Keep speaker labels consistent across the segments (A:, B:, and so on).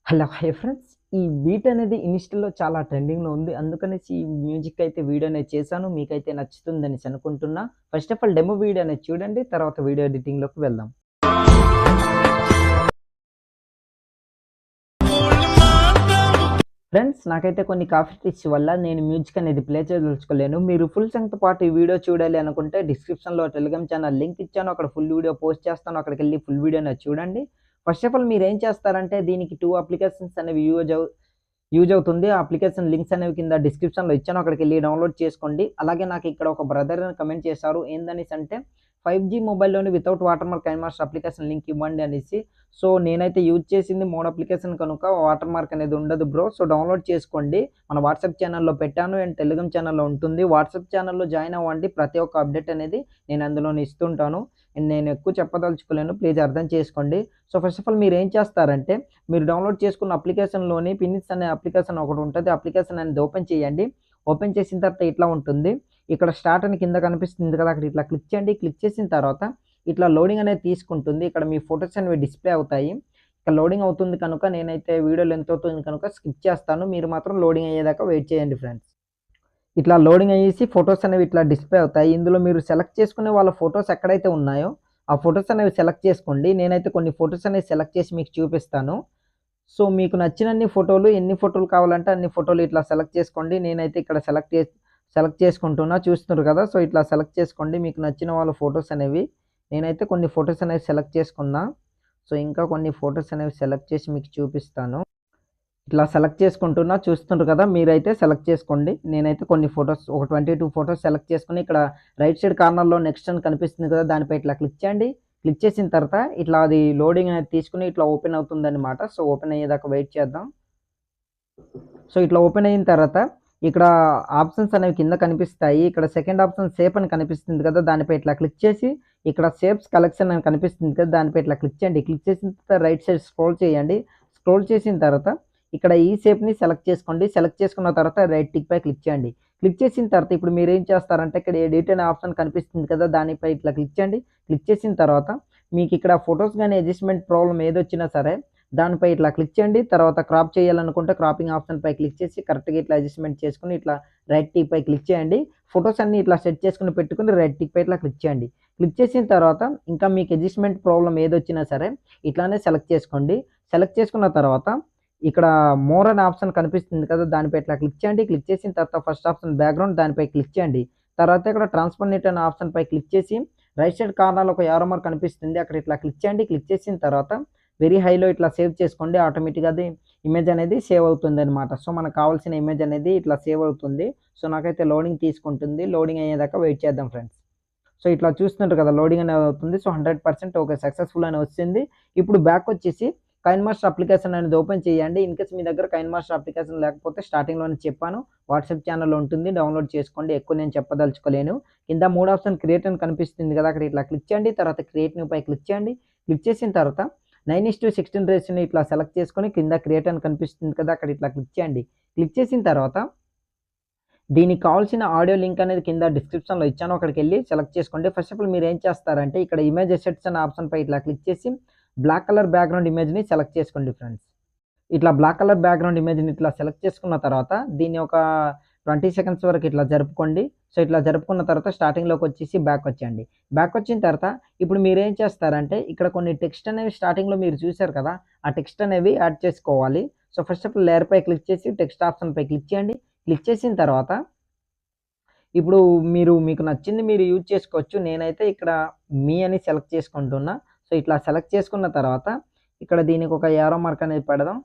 A: Hello! Hi friends. ఈ beat అనేది ఇన్‌స్టాలో చాలా ట్రెండింగ్‌లో ఉంది. అందుకనేసి ఈ మ్యూజిక్ అయితే వీడియో అనేది చేశాను. మీకైతే నచ్చుతుందనేసి అనుకుంటున్నా. First of all demo video అనేది చూడండి. తర్వాత వీడియో ఎడిటింగ్‌లోకి వెళ్దాం. ఫ్రెండ్స్ నాకైతే కొన్ని కాఫీ ట్రిక్స్ వల్ల నేను మ్యూజిక్ అనేది ప్లే చేయదలుచుకోలేను. మీరు ఫుల్ సాంగ్‌తో పాటు ఈ వీడియో చూడాలి అనుకుంటే డిస్క్రిప్షన్‌లో టెలిగ్రామ్ ఛానల్ లింక్ ఇచ్చాను. అక్కడ ఫుల్ వీడియో పోస్ట్ చేస్తాను. అక్కడికెళ్ళి ఫుల్ వీడియో అనేది చూడండి. ఫస్ట్ ఆఫ్ ఆల్ మీరేం చేస్తారంటే దీనికి 2 అప్లికేషన్స్ అనేవి యూజ్ అవుతుంది. ఆ అప్లికేషన్ లింక్స్ అనేవి కింద డిస్క్రిప్షన్‌లో ఇచ్చాను. అక్కడికెళ్ళి డౌన్‌లోడ్ చేసుకోండి. అలాగే నాకు ఇక్కడ ఒక బ్రదర్ అని కమెంట్ చేశారు. ఏందనేసంటే 5జీ మొబైల్‌లోని without watermark KineMaster application link ఇవ్వండి అనేసి. సో, నేనైతే యూజ్ చేసింది 3 అప్లికేషన్ కనుక వాటర్ మార్క్ అనేది ఉండదు బ్రో. సో, డౌన్‌లోడ్ చేసుకోండి. మన వాట్సాప్ ఛానెల్‌లో పెట్టాను అండ్ టెలిగ్రామ్ ఛానెల్‌లో ఉంటుంది. వాట్సాప్ ఛానెల్‌లో జాయిన్ అవ్వండి. ప్రతి ఒక్క అప్డేట్ అనేది నేను అందులోనే ఇస్తుంటాను. అండ్ నేను ఎక్కువ చెప్పదలుచుకోలేను. ప్లీజ్ అర్థం చేసుకోండి. సో, ఫస్ట్ ఆఫ్ ఆల్ మీరేం చేస్తారంటే మీరు డౌన్‌లోడ్ చేసుకున్న అప్లికేషన్‌లోని పినిట్స్ అనే అప్లికేషన్ ఒకటి ఉంటది. అప్లికేషన్ అనేది ఓపెన్ చేయండి. ఓపెన్ చేసిన తర్వాత ఇట్లా ఉంటుంది. ఇక్కడ స్టార్ట్ అని కింద కనిపిస్తుంది కదా! అక్కడ ఇట్లా క్లిక్ చేయండి. క్లిక్ చేసిన తర్వాత ఇట్లా లోడింగ్ అనేది తీసుకుంటుంది. ఇక్కడ మీ ఫోటోస్ అనేవి డిస్‌ప్లే అవుతాయి. ఇక్కడ లోడింగ్ అవుతుంది కనుక నేనైతే వీడియో లెంత్ అవుతుంది కనుక స్కిప్ చేస్తాను. మీరు మాత్రం లోడింగ్ అయ్యేదాకా వెయిట్ చేయండి ఫ్రెండ్స్. ఇట్లా లోడింగ్ అయ్యేసి ఫోటోస్ అనేవి ఇట్లా డిస్‌ప్లే అవుతాయి. ఇందులో మీరు సెలెక్ట్ చేసుకునే వాళ్ళ ఫోటోస్ ఎక్కడైతే ఉన్నాయో, ఆ ఫోటోస్ అనేవి సెలెక్ట్ చేసుకోండి. నేనైతే కొన్ని ఫోటోస్ అనేవి సెలెక్ట్ చేసి మీకు చూపిస్తాను. సో, మీకు నచ్చినన్ని ఫోటోలు ఎన్ని ఫోటోలు కావాలంటే అన్ని ఫోటోలు ఇట్లా సెలెక్ట్ చేసుకోండి. నేనైతే ఇక్కడ సెలెక్ట్ చేసుకుంటున్నా. చూస్తున్నారు కదా! సో, ఇట్లా సెలెక్ట్ చేసుకోండి. మీకు నచ్చిన వాళ్ళ ఫోటోస్ అనేవి. నేనైతే కొన్ని ఫోటోస్ అనేవి సెలెక్ట్ చేసుకున్నా. సో, ఇంకా కొన్ని ఫోటోస్ అనేవి సెలెక్ట్ చేసి మీకు చూపిస్తాను. ఇట్లా సెలెక్ట్ చేసుకుంటున్నా. చూస్తుండ్రు కదా! మీరైతే సెలెక్ట్ చేసుకోండి. నేనైతే కొన్ని ఫోటోస్ ఒక 22 ఫోటోస్ సెలెక్ట్ చేసుకొని ఇక్కడ రైట్ సైడ్ కార్నర్‌లో నెక్స్ట్ అని కనిపిస్తుంది కదా! దానిపై ఇట్లా క్లిక్ చేయండి. క్లిక్ చేసిన తర్వాత ఇట్లా అది లోడింగ్ అనేది తీసుకొని ఇట్లా ఓపెన్ అవుతుందన్నమాట. సో, ఓపెన్ అయ్యేదాకా వెయిట్ చేద్దాం. సో, ఇట్లా ఓపెన్ అయిన తర్వాత ఇక్కడ ఆప్షన్స్ అనేవి కింద కనిపిస్తాయి. ఇక్కడ సెకండ్ ఆప్షన్ సేవ్ అని కనిపిస్తుంది కదా! దానిపై ఇట్లా క్లిక్ చేసి ఇక్కడ సేవ్స్ కలెక్షన్ అని కనిపిస్తుంది కదా! దానిపై ఇట్లా క్లిక్ చేయండి. క్లిక్ చేసిన తర్వాత రైట్ సైడ్ స్క్రోల్ చేయండి. స్క్రోల్ చేసిన తర్వాత ఇక్కడ ఈ షేప్‌ని సెలెక్ట్ చేసుకోండి. సెలెక్ట్ చేసుకున్న తర్వాత రైట్ టిక్ పై క్లిక్ చేయండి. క్లిక్ చేసిన తర్వాత ఇప్పుడు మీరేం చేస్తారంటే ఇక్కడ ఎడిట్ అనే ఆప్షన్ కనిపిస్తుంది కదా! దానిపై ఇట్లా క్లిక్ చేయండి. క్లిక్ చేసిన తర్వాత మీకు ఇక్కడ ఫోటోస్ గాని అడ్జస్ట్‌మెంట్ ప్రాబ్లమ్ ఏదొచ్చినా సరే దానిపై ఇట్లా క్లిక్ చేయండి. తర్వాత క్రాప్ చేయాలనుకుంటే క్రాపింగ్ ఆప్షన్ పై క్లిక్ చేసి కరెక్ట్‌గా ఇట్లా అడ్జస్ట్‌మెంట్ చేసుకొని ఇట్లా రైట్ టిక్ పై క్లిక్ చేయండి. ఫోటోస్ అన్నీ ఇట్లా సెట్ చేసుకొని పెట్టుకొని రైట్ టిక్ పై ఇట్లా క్లిక్ చేయండి. క్లిక్ చేసిన తర్వాత ఇంకా మీకు అడ్జస్ట్‌మెంట్ ప్రాబ్లమ్ ఏదొచ్చినా సరే ఇట్లానే సెలెక్ట్ చేసుకోండి. సెలెక్ట్ చేసుకున్న తర్వాత ఇక్కడ మోర్ అనే ఆప్షన్ కనిపిస్తుంది కదా! దానిపై ఇట్లా క్లిక్ చేయండి. క్లిక్ చేసిన తర్వాత ఫస్ట్ ఆప్షన్ బ్యాక్‌గ్రౌండ్ దానిపై క్లిక్ చేయండి. తర్వాత ఇక్కడ ట్రాన్స్పరెంట్ అనే ఆప్షన్ పై క్లిక్ చేసి రైట్ సైడ్ కార్నర్‌లో ఒక యారో మార్క్ కనిపిస్తుంది. అక్కడ ఇట్లా క్లిక్ చేయండి. క్లిక్ చేసిన తర్వాత వెరీ హైలో ఇట్లా సేవ్ చేసుకోండి. ఆటోమేటిక్‌గా అది ఇమేజ్ అనేది సేవ్ అవుతుందనమాట. సో, మనకు కావాల్సిన ఇమేజ్ అనేది ఇట్లా సేవ్ అవుతుంది. సో, నాకైతే లోడింగ్ తీసుకుంటుంది. లోడింగ్ అయ్యేదాకా వెయిట్ చేద్దాం ఫ్రెండ్స్. సో, ఇట్లా చూస్తుంటారు కదా! లోడింగ్ అనేది అవుతుంది. సో, 100% ఓకే సక్సెస్‌ఫుల్ అని వచ్చింది. ఇప్పుడు బ్యాక్ వచ్చేసి కైన్‌మాస్టర్ అప్లికేషన్ అనేది ఓపెన్ చేయండి. ఇన్‌కేస్ మీ దగ్గర కైన్‌మాస్టర్ అప్లికేషన్ లేకపోతే స్టార్టింగ్‌లోనే చెప్పాను. వాట్సాప్ ఛానెల్‌లో ఉంటుంది. డౌన్‌లోడ్ చేసుకోండి. ఎక్కువ నేను చెప్పదలుచుకోలేను. కింద 3 ఆప్షన్ క్రియేట్ అని కనిపిస్తుంది కదా! అక్కడ ఇట్లా క్లిక్ చేయండి. తర్వాత క్రియేట్ న్యూ పై క్లిక్ చేయండి. క్లిక్ చేసిన తర్వాత 9:16 రేషియోని ఇట్లా సెలెక్ట్ చేసుకొని కింద క్రియేట్ అని కనిపిస్తుంది కదా! అక్కడ ఇట్లా క్లిక్ చేయండి. క్లిక్ చేసిన తర్వాత దీనికి కావాల్సిన ఆడియో లింక్ అనేది కింద డిస్క్రిప్షన్‌లో ఇచ్చాను. అక్కడికెళ్ళి సెలెక్ట్ చేసుకోండి. ఫస్ట్ ఆఫ్ ఆల్ మీరేం చేస్తారంటే ఇక్కడ ఇమేజ్ అసెట్స్ అనే ఆప్షన్ పై ఇట్లా క్లిక్ చేసి బ్లాక్ కలర్ బ్యాక్‌గ్రౌండ్ ఇమేజ్‌ని సెలెక్ట్ చేసుకోండి ఫ్రెండ్స్. ఇట్లా బ్లాక్ కలర్ బ్యాక్‌గ్రౌండ్ ఇమేజ్‌ని ఇట్లా సెలెక్ట్ చేసుకున్న తర్వాత దీన్ని ఒక 20 సెకండ్స్ వరకు ఇట్లా జరుపుకోండి. సో, ఇట్లా జరుపుకున్న తర్వాత స్టార్టింగ్‌లోకొచ్చేసి బ్యాక్ వచ్చేయండి. బ్యాక్ వచ్చిన తర్వాత ఇప్పుడు మీరేం చేస్తారంటే ఇక్కడ కొన్ని టెక్స్ట్ అనేవి స్టార్టింగ్‌లో మీరు చూసారు కదా! ఆ టెక్స్ట్ అనేవి యాడ్ చేసుకోవాలి. So, first of all layer పై క్లిక్ చేసి టెక్స్ట్ ఆప్షన్ పై క్లిక్ చేయండి. క్లిక్ చేసిన తర్వాత ఇప్పుడు మీకు నచ్చింది మీరు యూజ్ చేసుకోవచ్చు. నేనైతే ఇక్కడ మీ అని సెలెక్ట్ చేసుకుంటున్నా. సో, ఇట్లా సెలెక్ట్ చేసుకున్న తర్వాత ఇక్కడ దీనికి ఒక యారో మార్క్ అనేది పెడదాం.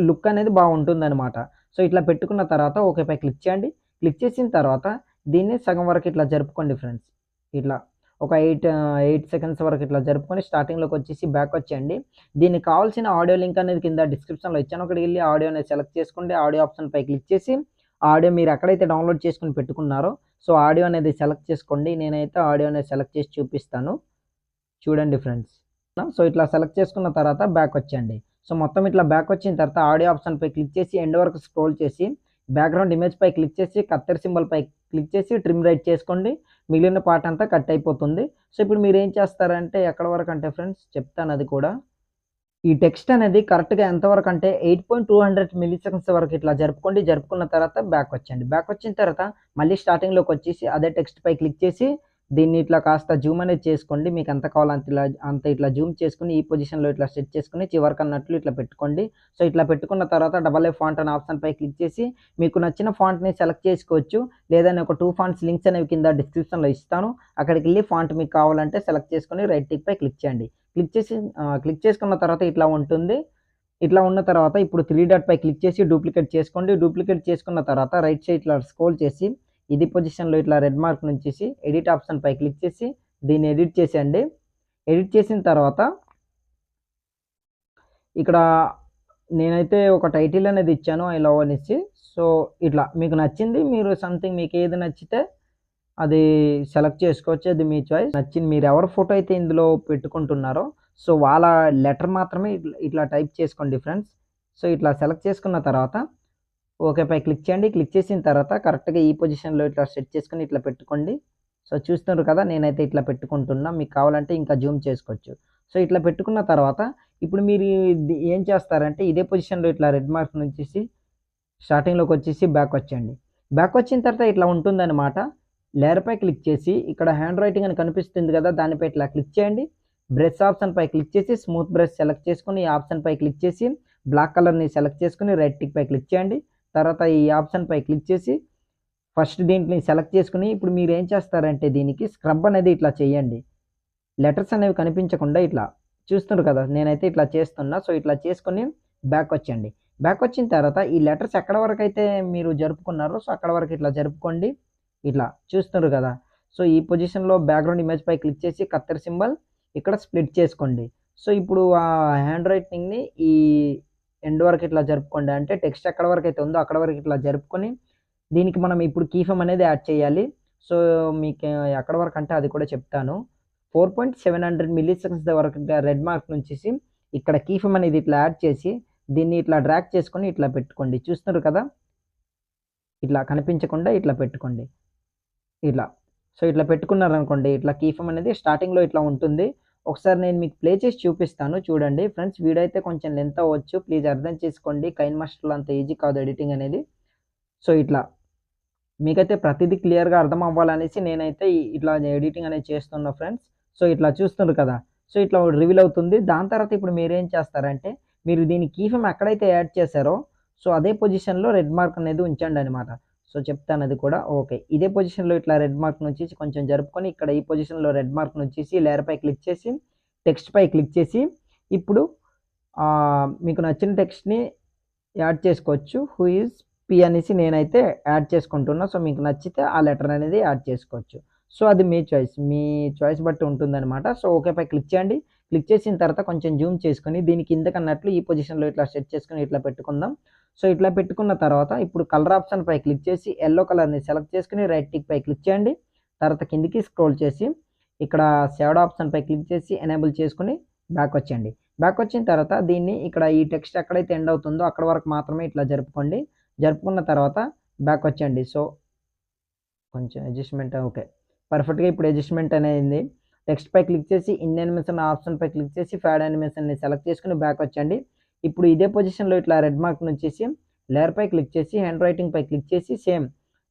A: లుక్ అనేది బావుంటుందనమాట. సో, ఇట్లా పెట్టుకున్న తర్వాత ఓకే పై క్లిక్ చేయండి. క్లిక్ చేసిన తర్వాత దీన్ని సగం వరకు ఇట్లా జరుపుకోండి ఫ్రెండ్స్. ఇట్లా ఒక 8 సెకండ్స్ వరకు ఇట్లా జరుపుకొని స్టార్టింగ్‌లోకొచ్చేసి బ్యాక్ వచ్చేయండి. దీనికి కావాల్సిన ఆడియో లింక్ అనేది కింద డిస్క్రిప్షన్‌లో ఇచ్చాను. అక్కడికెళ్ళి ఆడియో అనేది సెలెక్ట్ చేసుకోండి. ఆడియో ఆప్షన్ పై క్లిక్ చేసి ఆడియో మీరు ఎక్కడైతే డౌన్‌లోడ్ చేసుకొని పెట్టుకున్నారో సో, ఆడియో అనేది సెలెక్ట్ చేసుకోండి. నేనైతే ఆడియో అనేది సెలెక్ట్ చేసి చూపిస్తాను. చూడండి ఫ్రెండ్స్. సో, ఇట్లా సెలెక్ట్ చేసుకున్న తర్వాత బ్యాక్ వచ్చేయండి. సో, మొత్తం ఇట్లా బ్యాక్ వచ్చిన తర్వాత ఆడియో ఆప్షన్ పై క్లిక్ చేసి ఎండ్ వరకు స్క్రోల్ చేసి బ్యాక్‌గ్రౌండ్ ఇమేజ్ పై క్లిక్ చేసి కత్తెర సింబల్ పై క్లిక్ చేసి ట్రిమ్ రైట్ చేసుకోండి. మిగిలిన పార్ట్ అంతా కట్ అయిపోతుంది. సో, ఇప్పుడు మీరేం చేస్తారంటే ఎక్కడి వరకు అంటే ఫ్రెండ్స్ చెప్తాను అది కూడా. ఈ టెక్స్ట్ అనేది కరెక్ట్‌గా ఎంతవరకు అంటే 8.200 మిల్లీ సెకండ్స్ వరకు ఇట్లా జరుపుకోండి. జరుపుకున్న తర్వాత బ్యాక్ వచ్చేయండి. బ్యాక్ వచ్చిన తర్వాత మళ్ళీ స్టార్టింగ్‌లోకొచ్చేసి అదే టెక్స్ట్‌పై క్లిక్ చేసి దీన్ని ఇట్లా కాస్త జూమ్ అనేది చేసుకోండి. మీకు ఎంత కావాలో అంత ఇట్లా జూమ్ చేసుకొని ఈ పొజిషన్‌లో ఇట్లా సెట్ చేసుకొని చివరికన్నట్లు ఇట్లా పెట్టుకోండి. సో, ఇట్లా పెట్టుకున్న తర్వాత డబల్ ఏ ఫాంట్ అనే ఆప్షన్‌పై క్లిక్ చేసి మీకు నచ్చిన ఫాంట్‌ని సెలెక్ట్ చేసుకోవచ్చు. లేదా నేను ఒక 2 ఫాంట్స్ లింక్స్ అనేవి కింద డిస్క్రిప్షన్‌లో ఇస్తాను. అక్కడికెళ్ళి ఫాంట్ మీకు కావాలంటే సెలెక్ట్ చేసుకొని రైట్ టిక్‌పై క్లిక్ చేయండి. క్లిక్ చేసుకున్న తర్వాత ఇట్లా ఉంటుంది. ఇట్లా ఉన్న తర్వాత ఇప్పుడు 3 డాట్ పై క్లిక్ చేసి డూప్లికేట్ చేసుకోండి. డూప్లికేట్ చేసుకున్న తర్వాత రైట్ సైడ్ ఇట్లా స్క్రోల్ చేసి ఇది పొజిషన్‌లో ఇట్లా రెడ్ మార్క్ నుంచేసి ఎడిట్ ఆప్షన్ పై క్లిక్ చేసి దీన్ని ఎడిట్ చేసేయండి. ఎడిట్ చేసిన తర్వాత ఇక్కడ నేనైతే ఒక టైటిల్ అనేది ఇచ్చాను ఐ లవ్ అనేసి. సో, ఇట్లా మీకు నచ్చింది మీరు సంథింగ్ మీకేది నచ్చితే అది సెలెక్ట్ చేసుకోవచ్చు. అది మీ చాయిస్. నచ్చింది మీరెవరి ఫోటో అయితే ఇందులో పెట్టుకుంటున్నారో, సో, వాళ్ళ లెటర్ మాత్రమే ఇట్లా టైప్ చేసుకోండి ఫ్రెండ్స్. సో, ఇట్లా సెలెక్ట్ చేసుకున్న తర్వాత ఓకేపై క్లిక్ చేయండి. క్లిక్ చేసిన తర్వాత కరెక్ట్‌గా ఈ పొజిషన్‌లో ఇట్లా సెట్ చేసుకొని ఇట్లా పెట్టుకోండి. సో, చూస్తున్నారు కదా! నేనైతే ఇట్లా పెట్టుకుంటున్నా. మీకు కావాలంటే ఇంకా జూమ్ చేసుకోవచ్చు. సో, ఇట్లా పెట్టుకున్న తర్వాత ఇప్పుడు మీరు ఏం చేస్తారంటే ఇదే పొజిషన్‌లో ఇట్లా రెడ్ మార్క్ నుంచేసి స్టార్టింగ్‌లోకొచ్చేసి బ్యాక్ వచ్చేయండి. బ్యాక్ వచ్చిన తర్వాత ఇట్లా ఉంటుందన్నమాట. లేయర్‌పై క్లిక్ చేసి ఇక్కడ హ్యాండ్ రైటింగ్ అని కనిపిస్తుంది కదా! దానిపై ఇట్లా క్లిక్ చేయండి. బ్రష్ ఆప్షన్‌పై క్లిక్ చేసి స్మూత్ బ్రష్ సెలెక్ట్ చేసుకొని ఈ ఆప్షన్‌పై క్లిక్ చేసి బ్లాక్ కలర్‌ని సెలెక్ట్ చేసుకొని రైట్ టిక్‌పై క్లిక్ చేయండి. తర్వాత ఈ ఆప్షన్‌పై క్లిక్ చేసి ఫస్ట్ దీంట్ని సెలెక్ట్ చేసుకొని ఇప్పుడు మీరేం చేస్తారంటే దీనికి స్క్రబ్ అనేది ఇట్లా చేయండి. లెటర్స్ అనేవి కనిపించకుండా ఇట్లా చూస్తున్నారు కదా! నేనైతే ఇట్లా చేస్తున్నా. సో, ఇట్లా చేసుకొని బ్యాక్ వచ్చేయండి. బ్యాక్ వచ్చిన తర్వాత ఈ లెటర్స్ ఎక్కడి వరకైతే మీరు జరుపుకున్నారో సో, అక్కడి వరకు ఇట్లా జరుపుకోండి. ఇట్లా చూస్తున్నారు కదా! సో, ఈ పొజిషన్‌లో బ్యాక్‌గ్రౌండ్ ఇమేజ్‌పై క్లిక్ చేసి కత్తెర సింబల్ ఇక్కడ స్ప్లిట్ చేసుకోండి. సో, ఇప్పుడు ఆ హ్యాండ్ రైటింగ్‌ని ఈ ఎండ్ వరకు ఇట్లా జరుపుకోండి. అంటే టెక్స్ట్ ఎక్కడి వరకైతే ఉందో అక్కడి వరకు ఇట్లా జరుపుకొని దీనికి మనం ఇప్పుడు కీఫ్రేమ్ అనేది యాడ్ చేయాలి. సో, మీకు ఎక్కడి వరకు అంటే అది కూడా చెప్తాను. 4.700 మిల్లీ సెకండ్స్ వరకు రెడ్ మార్క్ నుంచేసి ఇక్కడ కీఫ్రేమ్ అనేది ఇట్లా యాడ్ చేసి దీన్ని ఇట్లా డ్రాగ్ చేసుకొని ఇట్లా పెట్టుకోండి. చూస్తున్నారు కదా! ఇట్లా కనిపించకుండా ఇట్లా పెట్టుకోండి. ఇట్లా. సో, ఇట్లా పెట్టుకున్నారనుకోండి ఇట్లా కీఫ్రేమ్ అనేది స్టార్టింగ్‌లో ఇట్లా ఉంటుంది. ఒకసారి నేను మీకు ప్లే చేసి చూపిస్తాను చూడండి. ఫ్రెండ్స్ వీడియో అయితే కొంచెం లెంత్ అవ్వచ్చు. ప్లీజ్ అర్థం చేసుకోండి. కైన్ మాస్టర్‌లో అంత ఈజీ కాదు ఎడిటింగ్ అనేది. సో, ఇట్లా మీకైతే ప్రతిదీ క్లియర్‌గా అర్థం అవ్వాలనేసి నేనైతే ఇట్లా ఎడిటింగ్ అనేది చేస్తున్నా ఫ్రెండ్స్. సో, ఇట్లా చూస్తున్నారు కదా! సో, ఇట్లా రివీల్ అవుతుంది. దాని తర్వాత ఇప్పుడు మీరేం చేస్తారంటే, మీరు దీని కీఫ్రేమ్ ఎక్కడైతే యాడ్ చేశారో, సో, అదే పొజిషన్‌లో రెడ్ మార్క్ అనేది ఉంచండనమాట. సో, చెప్తాను అది కూడా. ఓకే. ఇదే పొజిషన్‌లో ఇట్లా రెడ్ మార్క్ నుంచేసి కొంచెం జరుపుకొని, ఇక్కడ ఈ పొజిషన్‌లో రెడ్ మార్క్ నుంచేసి లేయర్‌పై క్లిక్ చేసి, టెక్స్ట్‌పై క్లిక్ చేసి, ఇప్పుడు మీకు నచ్చిన టెక్స్ట్‌ని యాడ్ చేసుకోవచ్చు. హూ ఈజ్ పి అనేసి నేనైతే యాడ్ చేసుకుంటున్నా. సో, మీకు నచ్చితే ఆ లెటర్ అనేది యాడ్ చేసుకోవచ్చు. సో, అది మీ చాయిస్. మీ చాయిస్ బట్టి ఉంటుందనమాట. సో, ఓకేపై క్లిక్ చేయండి. క్లిక్ చేసిన తర్వాత కొంచెం జూమ్ చేసుకొని దీని కిందకన్నట్లు ఈ పొజిషన్‌లో ఇట్లా సెట్ చేసుకొని ఇట్లా పెట్టుకుందాం. సో, ఇట్లా పెట్టుకున్న తర్వాత ఇప్పుడు కలర్ ఆప్షన్‌పై క్లిక్ చేసి యెల్లో కలర్‌ని సెలెక్ట్ చేసుకొని రైట్ టిక్‌పై క్లిక్ చేయండి. తర్వాత కిందకి స్క్రోల్ చేసి ఇక్కడ షాడో ఆప్షన్‌పై క్లిక్ చేసి ఎనేబుల్ చేసుకొని బ్యాక్ వచ్చేయండి. బ్యాక్ వచ్చిన తర్వాత దీన్ని ఇక్కడ ఈ టెక్స్ట్ ఎక్కడైతే ఎండ్ అవుతుందో అక్కడి వరకు మాత్రమే ఇట్లా జరుపుకోండి. జరుపుకున్న తర్వాత బ్యాక్ వచ్చేయండి. సో, కొంచెం అడ్జస్ట్‌మెంట్ ఓకే. పర్ఫెక్ట్‌గా ఇప్పుడు అడ్జస్ట్‌మెంట్ అనేది టెక్స్ట్‌పై క్లిక్ చేసి ఇన్ యానిమేషన్ ఆప్షన్‌పై క్లిక్ చేసి ఫాడ్ యానిమేషన్‌ని సెలెక్ట్ చేసుకొని బ్యాక్ వచ్చేయండి. ఇప్పుడు ఇదే పొజిషన్‌లో ఇట్లా రెడ్ మార్క్ నుంచేసి లేయర్‌పై క్లిక్ చేసి హ్యాండ్ రైటింగ్‌పై క్లిక్ చేసి సేమ్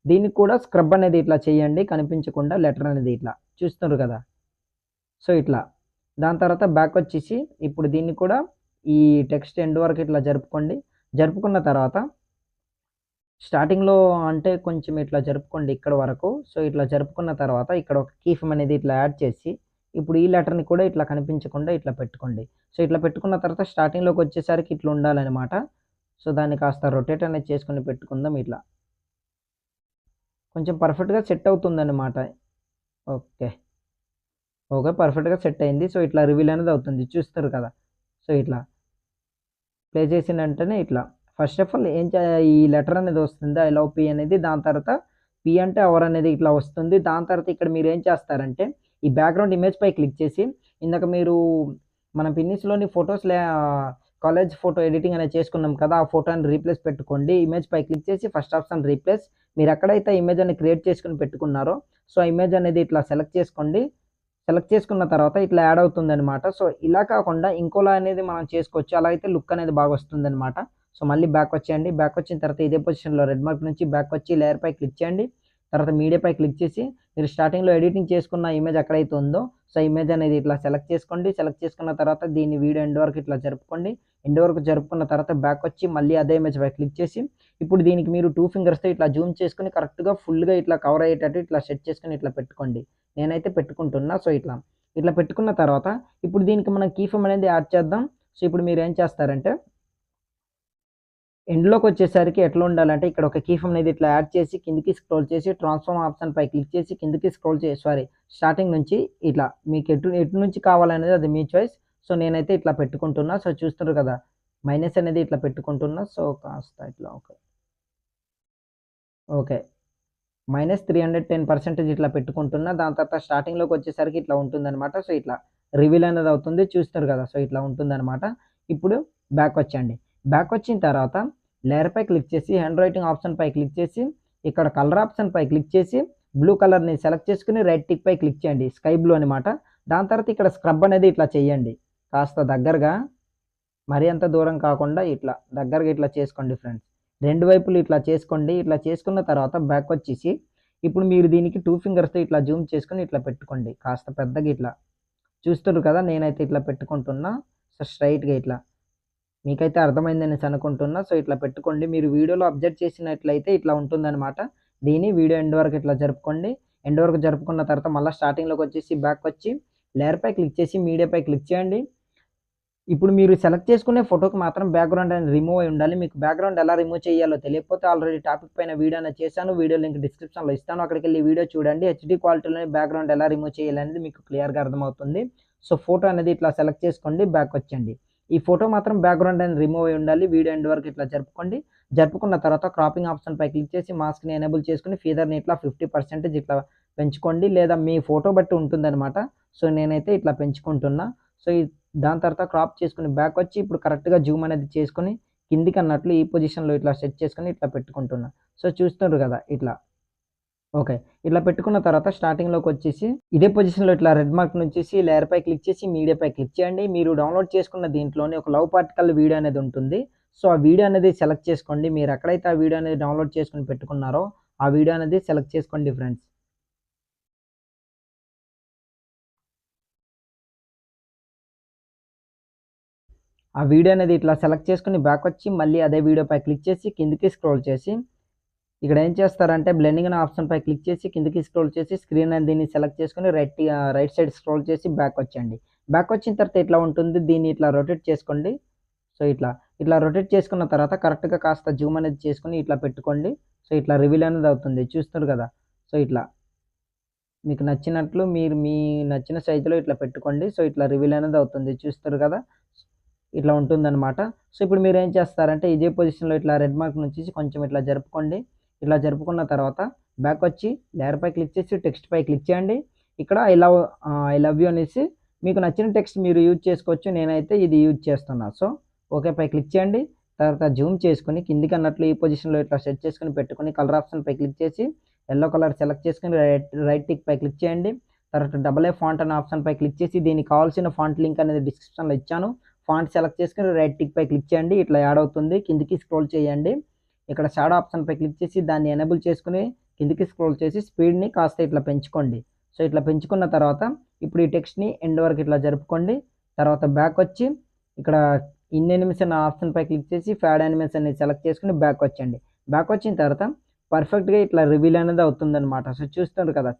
A: దీనికి కూడా స్క్రబ్ అనేది ఇట్లా చేయండి. కనిపించకుండా లెటర్ అనేది ఇట్లా చూస్తున్నారు కదా! సో, ఇట్లా. దాని తర్వాత బ్యాక్ వచ్చేసి ఇప్పుడు దీన్ని కూడా ఈ టెక్స్ట్ ఎండ్ వరకు ఇట్లా జరుపుకోండి. జరుపుకున్న తర్వాత స్టార్టింగ్‌లో అంటే కొంచెం ఇట్లా జరుపుకోండి ఇక్కడి వరకు. సో, ఇట్లా జరుపుకున్న తర్వాత ఇక్కడ ఒక కీఫ్రేమ్ అనేది ఇట్లా యాడ్ చేసి, ఇప్పుడు ఈ లెటర్‌ని కూడా ఇట్లా కనిపించకుండా ఇట్లా పెట్టుకోండి. సో, ఇట్లా పెట్టుకున్న తర్వాత స్టార్టింగ్‌లోకొచ్చేసరికి ఇట్లా ఉండాలనమాట. సో, దాన్ని కాస్త రొటేట్ అనేది చేసుకొని పెట్టుకుందాం ఇట్లా. కొంచెం పర్ఫెక్ట్‌గా సెట్ అవుతుందనమాట. ఓకే. ఓకే. పర్ఫెక్ట్‌గా సెట్ అయింది. సో, ఇట్లా రివీల్ అనేది అవుతుంది. చూస్తారు కదా! సో, ఇట్లా. ప్లే చేసిన వెంటనే ఇట్లా. ఫస్ట్ ఆఫ్ ఆల్ ఏం ఈ లెటర్ అనేది వస్తుంది. ఐ లవ్ పి అనేది. దాని తర్వాత పి అంటే అవర్ అనేది ఇట్లా వస్తుంది. దాని తర్వాత ఇక్కడ మీరేం చేస్తారంటే, ఈ బ్యాక్‌గ్రౌండ్ ఇమేజ్‌పై క్లిక్ చేసి, ఇందాక మీరు మన పిన్నిస్‌లోని కాలేజ్ ఫోటో ఎడిటింగ్ అనేది చేసుకున్నాం కదా! ఆ ఫోటోని రీప్లేస్ పెట్టుకోండి. ఇమేజ్‌పై క్లిక్ చేసి ఫస్ట్ ఆప్షన్ రీప్లేస్. మీరు ఎక్కడైతే ఇమేజ్ అని క్రియేట్ చేసుకొని పెట్టుకున్నారో, సో, ఆ ఇమేజ్ అనేది ఇట్లా సెలెక్ట్ చేసుకోండి. సెలెక్ట్ చేసుకున్న తర్వాత ఇట్లా యాడ్ అవుతుందనమాట. సో, ఇలా కాకుండా ఇంకోలా అనేది మనం చేసుకోవచ్చు. అలా అయితే లుక్ అనేది బాగా వస్తుందనమాట. సో, మళ్ళీ బ్యాక్ వచ్చేయండి. బ్యాక్ వచ్చిన తర్వాత ఇదే పొజిషన్‌లో రెడ్ మార్క్ నుంచి బ్యాక్ వచ్చి లేయర్‌పై క్లిక్ చేయండి. తర్వాత మీడియాపై క్లిక్ చేసి మీరు స్టార్టింగ్‌లో ఎడిటింగ్ చేసుకున్న ఇమేజ్ ఎక్కడైతే ఉందో, సో, ఇమేజ్ అనేది ఇట్లా సెలెక్ట్ చేసుకోండి. సెలెక్ట్ చేసుకున్న తర్వాత దీన్ని వీడియో ఎండ్ వరకు ఇట్లా జరుపుకోండి. ఎండ్ వరకు జరుపుకున్న తర్వాత బ్యాక్ వచ్చి మళ్ళీ అదే ఇమేజ్‌పై క్లిక్ చేసి ఇప్పుడు దీనికి మీరు 2 ఫింగర్స్‌తో ఇట్లా జూమ్ చేసుకొని కరెక్ట్‌గా ఫుల్‌గా ఇట్లా కవర్ అయ్యేటట్టు ఇట్లా సెట్ చేసుకొని ఇట్లా పెట్టుకోండి. నేనైతే పెట్టుకుంటున్నా. సో, ఇట్లా పెట్టుకున్న తర్వాత ఇప్పుడు దీనికి మనం కీ ఫ్రేమ్ అనేది యాడ్ చేద్దాం. సో, ఇప్పుడు మీరేం చేస్తారంటే ఎండ్‌లోకొచ్చేసరికి ఎట్లా ఉండాలంటే ఇక్కడ ఒక కీ ఫ్రేమ్ అనేది ఇట్లా యాడ్ చేసి కిందకి స్క్రోల్ చేసి ట్రాన్స్‌ఫార్మ్ ఆప్షన్‌పై క్లిక్ చేసి కిందకి స్క్రోల్ స్టార్టింగ్ నుంచి ఇట్లా మీకు ఎటు నుంచి కావాలనేది అది మీ చాయిస్. సో, నేనైతే ఇట్లా పెట్టుకుంటున్నా. సో, చూస్తున్నారు కదా! మైనస్ అనేది ఇట్లా పెట్టుకుంటున్నా. సో, కాస్త ఇట్లా ఓకే. ఓకే. -310% ఇట్లా పెట్టుకుంటున్నా. దాని తర్వాత స్టార్టింగ్‌లోకొచ్చేసరికి ఇట్లా ఉంటుందనమాట. సో, ఇట్లా రివీల్ అనేది అవుతుంది. చూస్తారు కదా! సో, ఇట్లా ఉంటుందనమాట. ఇప్పుడు బ్యాకొచ్చేయండి. బ్యాకొచ్చిన తర్వాత లేయర్‌పై క్లిక్ చేసి హ్యాండ్ రైటింగ్ ఆప్షన్‌పై క్లిక్ చేసి ఇక్కడ కలర్ ఆప్షన్‌పై క్లిక్ చేసి బ్లూ కలర్‌ని సెలెక్ట్ చేసుకొని రైట్ టిక్‌పై క్లిక్ చేయండి. స్కై బ్లూ అనమాట. దాని తర్వాత ఇక్కడ స్క్రబ్ అనేది ఇట్లా చేయండి. కాస్త దగ్గరగా మరీ అంత దూరం కాకుండా ఇట్లా దగ్గరగా ఇట్లా చేసుకోండి ఫ్రెండ్స్. 2 వైపులు ఇట్లా చేసుకోండి. ఇట్లా చేసుకున్న తర్వాత బ్యాకొచ్చేసి ఇప్పుడు మీరు దీనికి 2 ఫింగర్స్‌తో ఇట్లా జూమ్ చేసుకొని ఇట్లా పెట్టుకోండి. కాస్త పెద్దగా ఇట్లా. చూస్తుర్రు కదా! నేనైతే ఇట్లా పెట్టుకుంటున్నా. సో, స్ట్రెయిట్‌గా ఇట్లా. మీకైతే అర్థమైందనేసి అనుకుంటున్నా. సో, ఇట్లా పెట్టుకోండి. మీరు వీడియోలో అబ్జర్వ్ చేసినట్లయితే ఇట్లా ఉంటుందనమాట. దీన్ని వీడియో ఎండ్ వరకు ఇట్లా జరుపుకోండి. ఎండ్ వరకు జరుపుకున్న తర్వాత మళ్ళా స్టార్టింగ్‌లోకొచ్చేసి బ్యాకొచ్చి లేయర్‌పై క్లిక్ చేసి మీడియాపై క్లిక్ చేయండి. ఇప్పుడు మీరు సెలెక్ట్ చేసుకునే ఫోటోకి మాత్రం బ్యాక్‌గ్రౌండ్ అనేది రిమూవ్ అయ్యి ఉండాలి. మీకు బ్యాక్‌గ్రౌండ్ ఎలా రిమూవ్ చేయాలో తెలియకపోతే ఆల్రెడీ టాపిక్ పైన వీడియో అనేది చేశాను. వీడియో లింక్ డిస్క్రిప్షన్‌లో ఇస్తాను. అక్కడికెళ్ళి వీడియో చూడండి. హెచ్‌డీ క్వాలిటీలోనే బ్యాక్‌గ్రౌండ్ ఎలా రిమూవ్ చేయాలనేది మీకు క్లియర్‌గా అర్థమవుతుంది. సో, ఫోటో అనేది ఇట్లా సెలెక్ట్ చేసుకోండి. బ్యాకొచ్చేయండి. ఈ ఫోటో మాత్రం బ్యాక్‌గ్రౌండ్ అనేది రిమూవ్ అయ్యి ఉండాలి. వీడియో ఎండ్ వరకు ఇట్లా జరుపుకోండి. జరుపుకున్న తర్వాత క్రాపింగ్ ఆప్షన్‌పై క్లిక్ చేసి మాస్క్‌ని ఎనేబుల్ చేసుకొని ఫీదర్‌ని ఇట్లా 50% ఇట్లా పెంచుకోండి. లేదా మీ ఫోటో బట్టి ఉంటుందనమాట. సో, నేనైతే ఇట్లా పెంచుకుంటున్నా. సో, దాని తర్వాత క్రాప్ చేసుకొని బ్యాకొచ్చి ఇప్పుడు కరెక్ట్‌గా జూమ్ అనేది చేసుకొని కిందికన్నట్లు ఈ పొజిషన్‌లో ఇట్లా సెట్ చేసుకొని ఇట్లా పెట్టుకుంటున్నా. సో, చూస్తుర్రు గదా! ఇట్లా. ఓకే. ఇట్లా పెట్టుకున్న తర్వాత స్టార్టింగ్‌లోకొచ్చేసి ఇదే పొజిషన్‌లో ఇట్లా రెడ్ మార్క్ నుంచేసి లేయర్‌పై క్లిక్ చేసి మీడియాపై క్లిక్ చేయండి. మీరు డౌన్‌లోడ్ చేసుకున్న దీంట్లోనే ఒక లవ్ పార్టికల్ వీడియో అనేది ఉంటుంది. సో, ఆ వీడియో అనేది సెలెక్ట్ చేసుకోండి. మీరెక్కడైతే ఆ వీడియో అనేది డౌన్‌లోడ్ చేసుకొని పెట్టుకున్నారో ఆ వీడియో అనేది సెలెక్ట్ చేసుకోండి ఫ్రెండ్స్. ఆ వీడియో అనేది ఇట్లా సెలెక్ట్ చేసుకొని బ్యాకొచ్చి మళ్ళీ అదే వీడియోపై క్లిక్ చేసి కిందకి స్క్రోల్ చేసి ఇక్కడ ఏం చేస్తారంటే బ్లెండింగ్ అనే ఆప్షన్‌పై క్లిక్ చేసి కిందకి స్క్రోల్ చేసి స్క్రీన్ అనేది దీన్ని సెలెక్ట్ చేసుకొని రైట్ సైడ్ స్క్రోల్ చేసి బ్యాకొచ్చేయండి. బ్యాకొచ్చిన తర్వాత ఇట్లా ఉంటుంది. దీన్ని ఇట్లా రొటేట్ చేసుకోండి. సో, ఇట్లా రొటేట్ చేసుకున్న తర్వాత కరెక్ట్‌గా కాస్త జూమ్ అనేది చేసుకొని ఇట్లా పెట్టుకోండి. సో, ఇట్లా రివీల్ అనేది అవుతుంది. చూస్తుర్రు కదా! సో, ఇట్లా మీకు నచ్చినట్లు మీరు మీ నచ్చిన సైజులో ఇట్లా పెట్టుకోండి. సో, ఇట్లా రివీల్ అనేది అవుతుంది. చూస్తుర్రు కదా! ఇట్లా ఉంటుందనమాట. సో, ఇప్పుడు మీరేం చేస్తారంటే ఇదే పొజిషన్‌లో ఇట్లా రెడ్ మార్క్ నుంచి కొంచెం ఇట్లా జరుపుకోండి. ఇట్లా జరుపుకున్న తర్వాత బ్యాకొచ్చి లేయర్‌పై క్లిక్ చేసి టెక్స్ట్‌పై క్లిక్ చేయండి. ఇక్కడ ఐ లవ్ యూ అనేసి మీకు నచ్చిన టెక్స్ట్ మీరు యూజ్ చేసుకోవచ్చు. నేనైతే ఇది యూజ్ చేస్తున్నా. సో, ఓకేపై క్లిక్ చేయండి. తర్వాత జూమ్ చేసుకొని కిందికన్నట్లు ఈ పొజిషన్‌లో ఇట్లా సెట్ చేసుకొని పెట్టుకొని కలర్ ఆప్షన్‌పై క్లిక్ చేసి యెల్లో కలర్ సెలెక్ట్ చేసుకొని రైట్ టిక్‌పై క్లిక్ చేయండి. తర్వాత డబుల్ ఏ ఫాంట్ అనే ఆప్షన్‌పై క్లిక్ చేసి దీనికి కావాల్సిన ఫాంట్ లింక్ అనేది డిస్క్రిప్షన్‌లో ఇచ్చాను. ఫాంట్ సెలెక్ట్ చేసుకొని రైట్ టిక్‌పై క్లిక్ చేయండి. ఇట్లా యాడ్ అవుతుంది. కిందకి స్క్రోల్ చేయండి. ఇక్కడ షాడో ఆప్షన్‌పై క్లిక్ చేసి దాన్ని ఎనేబుల్ చేసుకొని కిందకి స్క్రోల్ చేసి స్పీడ్‌ని కాస్త ఇట్లా పెంచుకోండి. సో, ఇట్లా పెంచుకున్న తర్వాత ఇప్పుడు ఈ టెక్స్ట్‌ని ఎండ్ వరకు ఇట్లా జరుపుకోండి. తర్వాత బ్యాకొచ్చి ఇక్కడ ఇన్ యానిమేషన్ అనే ఆప్షన్‌పై క్లిక్ చేసి ఫ్యాడ్ యానిమేషన్ అనేది సెలెక్ట్ చేసుకొని బ్యాకొచ్చేయండి. బ్యాకొచ్చిన తర్వాత పర్ఫెక్ట్‌గా ఇట్లా రివీల్ అనేది అవుతుందనమాట. సో, చూస్తున్నారు కదా!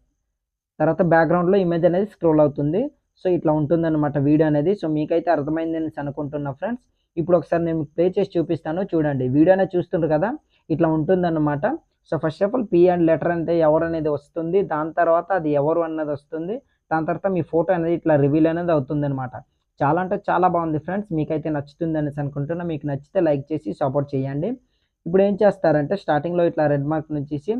A: తర్వాత బ్యాక్‌గ్రౌండ్‌లో ఇమేజ్ అనేది స్క్రోల్ అవుతుంది. సో, ఇట్లా ఉంటుందన్నమాట వీడియో అనేది. సో, మీకైతే అర్థమైందనేసి అనుకుంటున్నా ఫ్రెండ్స్. ఇప్పుడు ఒకసారి నేను మీకు ప్లే చేసి చూపిస్తాను చూడండి. వీడియో అనేది చూస్తుండ్రు కదా! ఇట్లా ఉంటుందన్నమాట. So, first of all P and letter అంటే ఎవరనేది వస్తుంది. దాని తర్వాత అది ఎవరు అన్నది వస్తుంది. దాని తర్వాత మీ ఫోటో అనేది ఇట్లా రివీల్ అనేది అవుతుందన్నమాట. చాలా అంటే చాలా బాగుంది ఫ్రెండ్స్. మీకైతే నచ్చుతుందనేసి అనుకుంటున్నా. మీకు నచ్చితే లైక్ చేసి సపోర్ట్ చేయండి. ఇప్పుడు ఏం చేస్తారంటే స్టార్టింగ్‌లో ఇట్లా రెడ్ మార్క్ నుంచేసి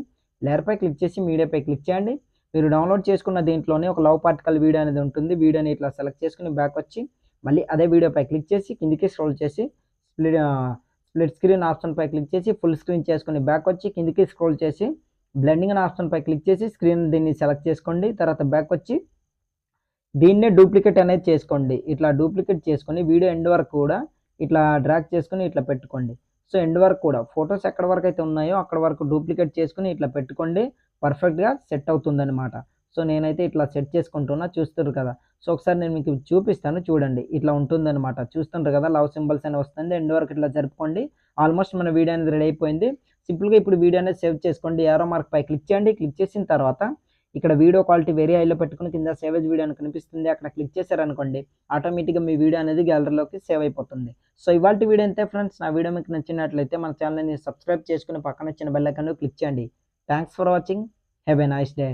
A: లేయర్‌పై క్లిక్ చేసి మీడియాపై క్లిక్ చేయండి. మీరు డౌన్‌లోడ్ చేసుకున్న దీంట్లోనే ఒక లవ్ పార్టికల్ వీడియో అనేది ఉంటుంది. వీడియోని ఇట్లా సెలెక్ట్ చేసుకొని బ్యాకొచ్చి మళ్ళీ అదే వీడియోపై క్లిక్ చేసి కిందకి స్క్రోల్ చేసి స్ప్లిట్ స్క్రీన్ ఆప్షన్‌పై క్లిక్ చేసి ఫుల్ స్క్రీన్ చేసుకొని బ్యాకొచ్చి కిందకి స్క్రోల్ చేసి బ్లెండింగ్ అనే ఆప్షన్‌పై క్లిక్ చేసి దీన్ని సెలెక్ట్ చేసుకోండి. తర్వాత బ్యాకొచ్చి దీన్నే డూప్లికేట్ అనేది చేసుకోండి. ఇట్లా డూప్లికేట్ చేసుకొని వీడియో ఎండ్ వరకు కూడా ఇట్లా డ్రాగ్ చేసుకొని ఇట్లా పెట్టుకోండి. సో ఎండ్ వరకు కూడా ఫోటోస్ ఎక్కడి వరకు అయితే ఉన్నాయో అక్కడ వరకు డూప్లికేట్ చేసుకొని ఇట్లా పెట్టుకోండి. పర్ఫెక్ట్‌గా సెట్ అవుతుందనమాట. సో నేనైతే ఇట్లా సెట్ చేసుకుంటున్నా చూస్తుర్రు కదా! సో ఒకసారి నేను మీకు చూపిస్తాను చూడండి. ఇట్లా ఉంటుందనమాట. చూస్తుండ్రు కదా! లవ్ సింబల్స్ అని వస్తుంది. ఎండ్ వరకు ఇట్లా జరుపుకోండి. ఆల్మోస్ట్ మన వీడియో అనేది రెడీ అయిపోయింది. సింపుల్‌గా ఇప్పుడు వీడియో అనేది సేవ్ చేసుకోండి. యారో మార్క్ పై క్లిక్ చేయండి. క్లిక్ చేసిన తర్వాత ఇక్కడ వీడియో క్వాలిటీ వెరీ హైలో పెట్టుకొని కింద సేవ్ యాస్ వీడియో అని కనిపిస్తుంది. అక్కడ క్లిక్ చేశారనుకోండి ఆటోమేటిక్‌గా మీ వీడియో అనేది గ్యాలరీలోకి సేవ్ అయిపోతుంది. సో ఇవాల్టి వీడియో ఇంతే ఫ్రెండ్స్. నా వీడియో మీకు నచ్చినట్లయితే మన ఛానెల్‌ని సబ్స్క్రైబ్ చేసుకొని పక్కన వచ్చిన బెల్ ఐకాన్‌ను క్లిక్ చేయండి. Thanks for watching. Have a nice day.